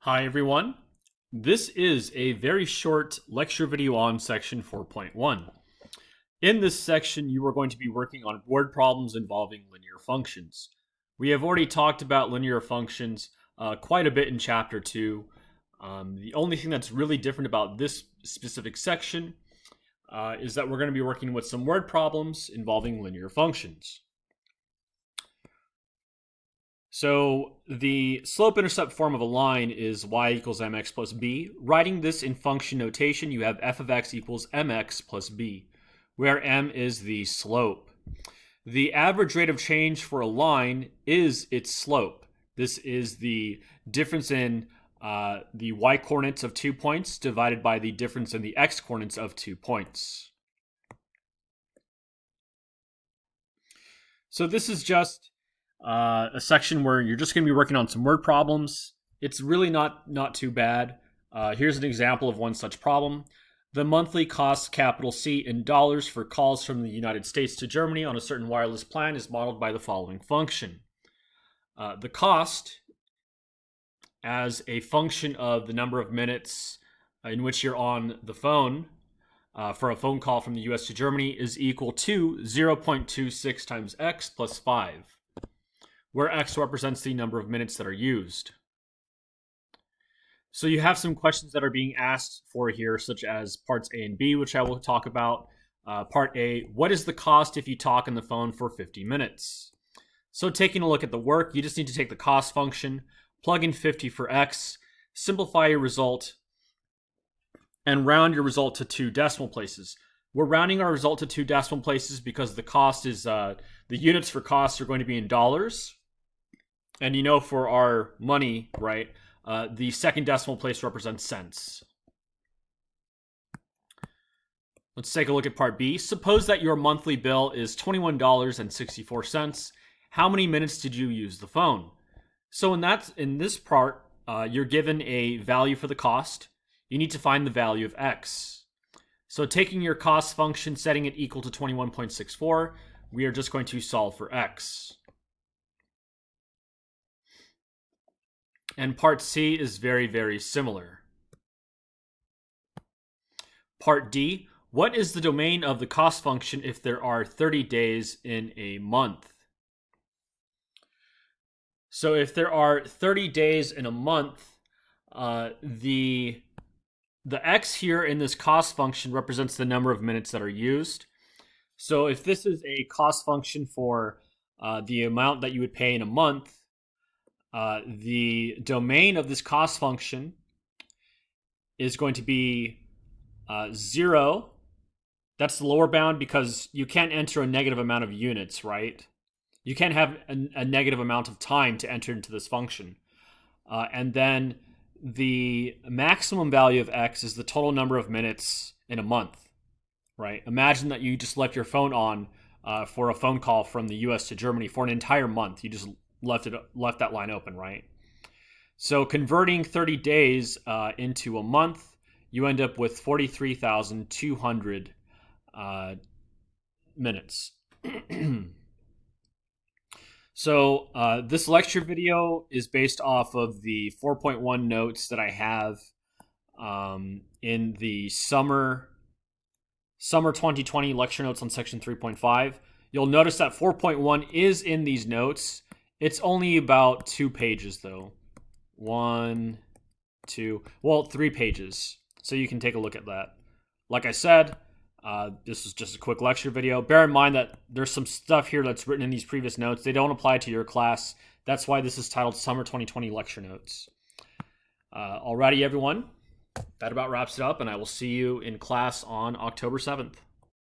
Hi everyone. This is a very short lecture video on section 4.1. In this section, you are going to be working on word problems involving linear functions. We have already talked about linear functions quite a bit in chapter 2. The only thing that's really different about this specific section is that we're going to be working with some word problems involving linear functions. So the slope-intercept form of a line is y equals mx plus b. Writing this in function notation, you have f of x equals mx plus b, where m is the slope. The average rate of change for a line is its slope. This is the difference in the y-coordinates of 2 points divided by the difference in the x-coordinates of 2 points. So this is just a section where you're just going to be working on some word problems. It's really not too bad. Here's an example of one such problem. The monthly cost, capital C, in dollars for calls from the United States to Germany on a certain wireless plan is modeled by the following function. The cost, as a function of the number of minutes in which you're on the phone for a phone call from the US to Germany, is equal to 0.26 times x plus 5. Where x represents the number of minutes that are used. So you have some questions that are being asked for here, such as parts A and B, which I will talk about. Part A, what is the cost if you talk on the phone for 50 minutes? So taking a look at the work, you just need to take the cost function, plug in 50 for x, simplify your result, and round your result to 2 decimal places. We're rounding our result to 2 decimal places because the cost is, the units for costs are going to be in dollars. And you know, for our money, right, the second decimal place represents cents. Let's take a look at part B. Suppose that your monthly bill is $21.64. How many minutes did you use the phone? So in this part, you're given a value for the cost. You need to find the value of x. So taking your cost function, setting it equal to 21.64, we are just going to solve for x. And part C is very, very similar. Part D, what is the domain of the cost function if there are 30 days in a month? So if there are 30 days in a month, the x here in this cost function represents the number of minutes that are used. So if this is a cost function for the amount that you would pay in a month, the domain of this cost function is going to be 0. That's the lower bound because you can't enter a negative amount of units, right? You can't have a negative amount of time to enter into this function. And then the maximum value of x is the total number of minutes in a month, right? Imagine that you just left your phone on for a phone call from the US to Germany for an entire month. You just left that line open, right? So converting 30 days into a month, you end up with 43,200 minutes. So this lecture video is based off of the 4.1 notes that I have in the summer 2020 lecture notes on section 3.5. You'll notice that 4.1 is in these notes. It's only about 2 pages, though. 1, 2, well, 3 pages. So you can take a look at that. Like I said, this is just a quick lecture video. Bear in mind that there's some stuff here that's written in these previous notes. They don't apply to your class. That's why this is titled Summer 2020 Lecture Notes. Alrighty, everyone. That about wraps it up, and I will see you in class on October 7th.